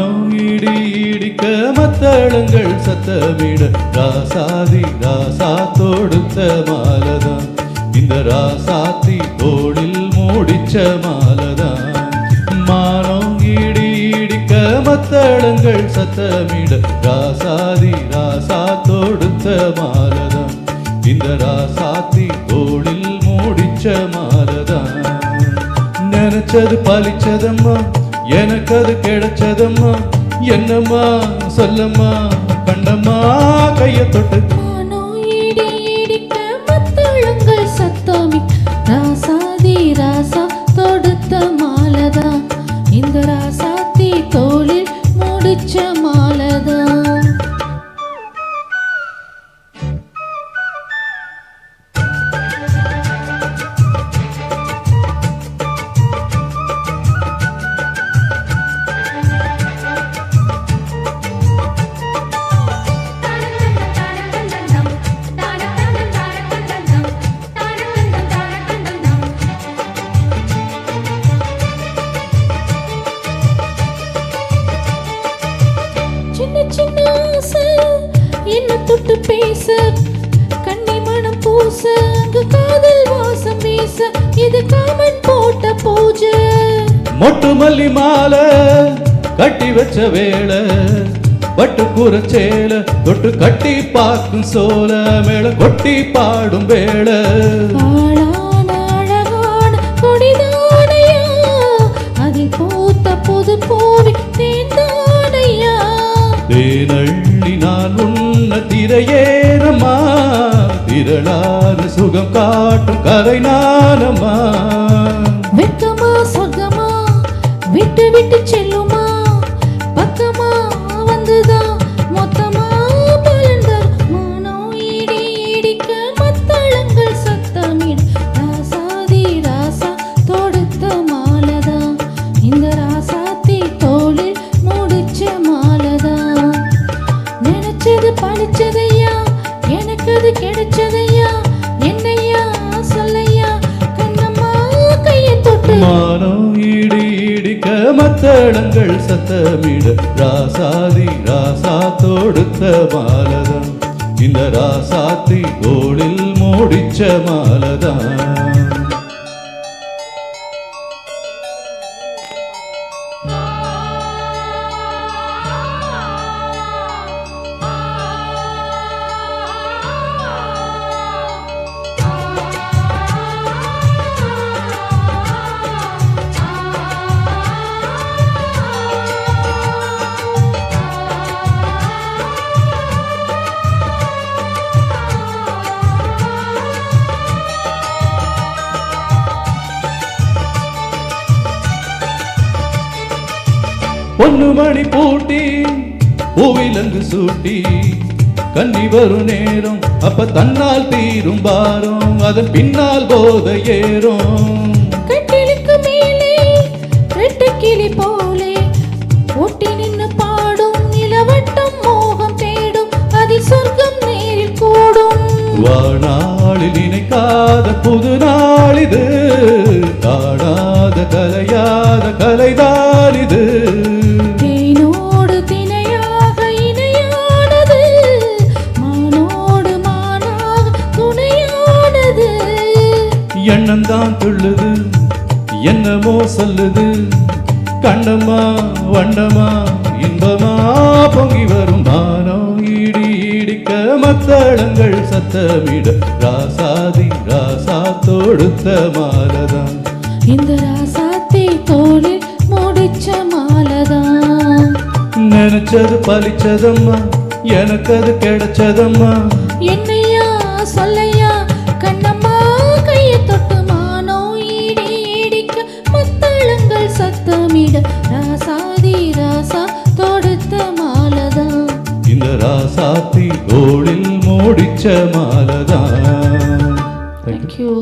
மானம் இடி இடிக்க மத்தளங்கள் சத்தமிட ராசாதி ராசா தொடுத்த மாலதான் இந்த ராசாத்தி தோளில் மூடிச்ச மாலதான். மானம் இடி இடிக்க மத்தளங்கள் சத்தமிட ராசாதி ராசா தொடுத்த மாலதான் இந்த ராசாத்தி தோளில் மூடிச்ச மாலதான். நினைச்சது பலிச்சதம்மா எனக்கு அது கிடைச்சதம்மா என்னம்மா சொல்லம்மா கண்டம்மா கைய தொட்டு சத்தமி ராசாதி ராசா தொடுத்த மாலதா இந்த ராசாத்தி தோளில் முடிச்ச மாலதா. சின்ன ஆசை என்ன தொட்டு பேச கண்ணி மனம் பூச அங்கு காதல் வாசம் வீச இது காமன் போட்ட பூஜை. மொட்டு மல்லி மாலை கட்டி வச்ச வேளை பட்டு கூரச்சேல தொட்டு கட்டி பார்க்கும் சோல மேல கொட்டி பாடும் வேளை. ஆளான அழகான கொடிதானையா அதில் பூத்த புது பூவி தேந்தானையா தேனள்ளி நான் உன்ன திரையேறம்மா திரளான சுகம் காட்டும் கரை நானம்மா. வெக்கமா சொர்க்கமா விட்டு விட்டு செல்லுமா பக்கமா வந்துதான் மொத்தமா பலந்தர். மானம் இடி இடிக்க மத்தளங்கள் சத்தமிட ராசாதி ராசா தொடுத்த மாலதா இந்த ராசாத்தி தோளில் முடிச்ச மாலதா. நினைச்சது பழிச்சதையா எனக்கு அது கிடைச்சதையா என்னையா சொல்லையா கண்ணம்மா கையை தொட்டு. மானம் இடி இடிக்க மத்தளங்கள் சத்தமிட ராசாதி ராசா தொடுத்த மாலதான் இந்த ராசாத்தி தோளில் மூடிச்ச மாலதான். பொன்னு மணி பூட்டி பூவிலங்கு சூட்டி கன்னி வரும் நேரம் அப்ப தன்னால் தீரும் பாரம் அதன் பின்னால் போத ஏறும். கட்டிலுக்கு மேலே ரெட்டை கிளி போலே ஒட்டி நின்னு பாடும் நிலவட்டம் மோகம் தேடும் அதில் சொர்க்கம் நேரில் கூடும். வானாளில் நினைக்காத புது நாள் இது காணாத கலையாத கலைதான் இது. தேனோடு தினையாக இணையானது மானோடு மானாக துணையானது. எண்ணந்தான் துள்ளுது என்னமோ சொல்லுது கண்ணம்மா வண்ணமா இன்பமா பொங்கி வரும். மானம் இடி இடிக்க மத்தளங்கள் சத்தமிட ராசாதி ராசா தொடுத்த மாலதான் இந்த ராசாத்தி தோளில் முடிச்ச மாலதான். நினைச்சது பலிச்சதம்மா எனக்கு அது கிடைச்சதம்மா என்னையா சொல்லையா கண்ணம்மா கையை தொட்டு. மானோ இடி இடிக்க மத்தளங்கள் சத்தமிட ராசாதி ராசா தொடுத்த மாலதான் இந்த ராசாத்தி தோளில் மூடிச்ச மாலதான். Thank you.